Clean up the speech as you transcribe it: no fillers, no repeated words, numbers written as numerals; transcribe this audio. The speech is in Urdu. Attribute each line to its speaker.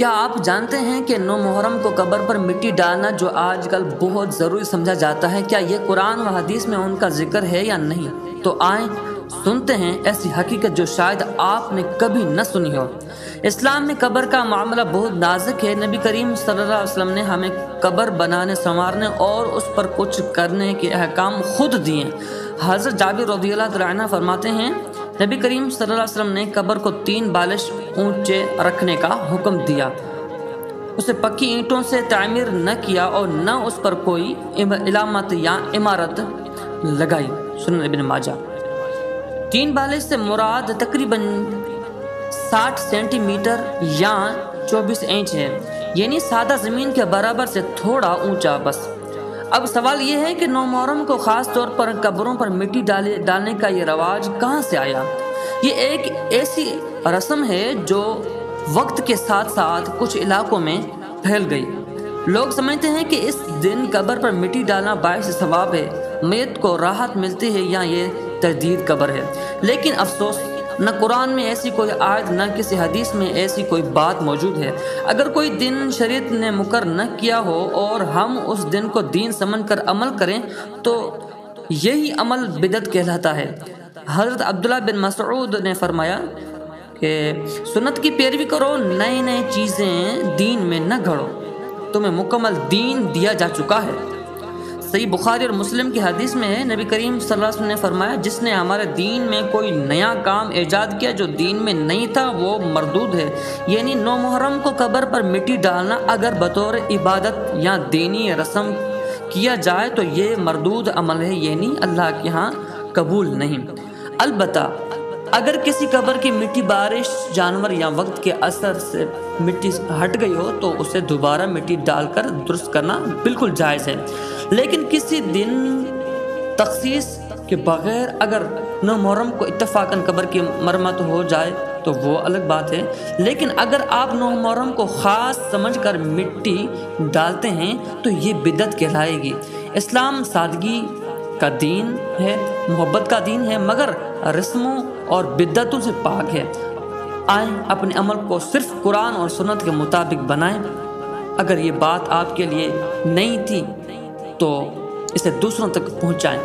Speaker 1: کیا آپ جانتے ہیں کہ 9 محرم کو قبر پر مٹی ڈالنا جو آج کل بہت ضروری سمجھا جاتا ہے، کیا یہ قرآن و حدیث میں ان کا ذکر ہے یا نہیں؟ تو آئیں سنتے ہیں ایسی حقیقت جو شاید آپ نے کبھی نہ سنی ہو۔ اسلام میں قبر کا معاملہ بہت نازک ہے۔ نبی کریم صلی اللہ علیہ وسلم نے ہمیں قبر بنانے، سنوارنے اور اس پر کچھ کرنے کے احکام خود دیے۔ حضرت جابر رضی اللہ تعالیٰ عنہ فرماتے ہیں، نبی کریم صلی اللہ علیہ وسلم نے قبر کو 3 بالش اونچے رکھنے کا حکم دیا، اسے پکی اینٹوں سے تعمیر نہ کیا اور نہ اس پر کوئی علامت یا عمارت لگائی۔ سنن ابن ماجہ۔ 3 بالش سے مراد تقریباً 60 سینٹی میٹر یا 24 انچ ہے، یعنی سادہ زمین کے برابر سے تھوڑا اونچا بس۔ اب سوال یہ ہے کہ 9 محرم کو خاص طور پر قبروں پر مٹی ڈالنے کا یہ رواج کہاں سے آیا؟ یہ ایک ایسی رسم ہے جو وقت کے ساتھ ساتھ کچھ علاقوں میں پھیل گئی۔ لوگ سمجھتے ہیں کہ اس دن قبر پر مٹی ڈالنا باعث ثواب ہے، میت کو راحت ملتی ہے یا یہ تجدید قبر ہے۔ لیکن افسوس، نہ قرآن میں ایسی کوئی آیت نہ کسی حدیث میں ایسی کوئی بات موجود ہے۔ اگر کوئی دن شریعت نے مقرر نہ کیا ہو اور ہم اس دن کو دین سمجھ کر عمل کریں تو یہی عمل بدعت کہلاتا ہے۔ حضرت عبداللہ بن مسعود نے فرمایا کہ سنت کی پیروی کرو، نئی چیزیں دین میں نہ گھڑو، تمہیں مکمل دین دیا جا چکا ہے۔ صحیح بخاری اور مسلم کی حدیث میں ہے، نبی کریم صلی اللہ علیہ وسلم نے فرمایا، جس نے ہمارے دین میں کوئی نیا کام ایجاد کیا جو دین میں نہیں تھا وہ مردود ہے۔ یعنی 9 محرم کو قبر پر مٹی ڈالنا اگر بطور عبادت یا دینی رسم کیا جائے تو یہ مردود عمل ہے، یعنی اللہ کے ہاں قبول نہیں۔ البتہ اگر کسی قبر کی مٹی بارش، جانور یا وقت کے اثر سے مٹی ہٹ گئی ہو تو اسے دوبارہ مٹی ڈال کر درست کرنا بالکل جائز ہے۔ لیکن کسی دن تخصیص کے بغیر اگر 9 محرم کو اتفاقاً قبر کی مرمت ہو جائے تو وہ الگ بات ہے۔ لیکن اگر آپ 9 محرم کو خاص سمجھ کر مٹی ڈالتے ہیں تو یہ بدعت کہلائے گی۔ اسلام سادگی کا دین ہے، محبت کا دین ہے، مگر رسموں اور بدعتوں سے پاک ہے۔ آئیں اپنے عمل کو صرف قرآن اور سنت کے مطابق بنائیں۔ اگر یہ بات آپ کے لیے نہیں تھی تو اسے دوسروں تک پہنچائیں۔